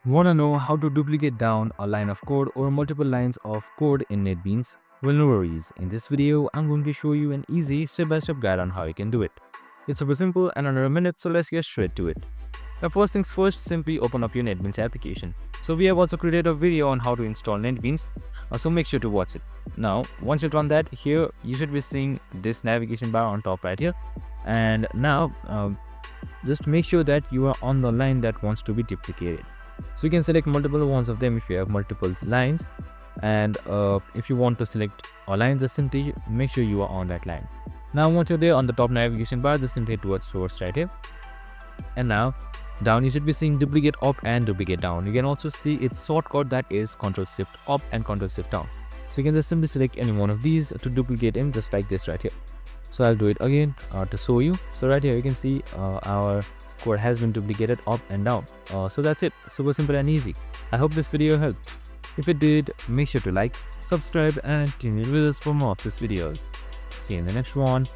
Want to know how to duplicate down a line of code or multiple lines of code in NetBeans? Well, no worries. In this video, I'm going to show you an easy step-by-step guide on how you can do it. It's super simple and under a minute, so let's get straight to it. Now, first things first, simply open up your NetBeans application. So we have also created a video on how to install NetBeans, so make sure to watch it. Now, once you've done that, here you should be seeing this navigation bar on top right here. And now, just make sure that you are on the line that wants to be duplicated. So you can select multiple ones of them if you have multiple lines, and if you want to select a line, just simply make sure you are on that line. Now once you're there on the top navigation bar, just simply head towards source right here, and now down you should be seeing duplicate up and duplicate down. You can also see its shortcut, that is Ctrl+Shift up and Ctrl+Shift down. So you can just simply select any one of these to duplicate them, just like this right here. So I'll do it again to show you. So right here you can see our code has been duplicated up and down. So that's it, super simple and easy. I hope this video helped. If it did, make sure to like, subscribe and tune in with us for more of these videos. See you in the next one.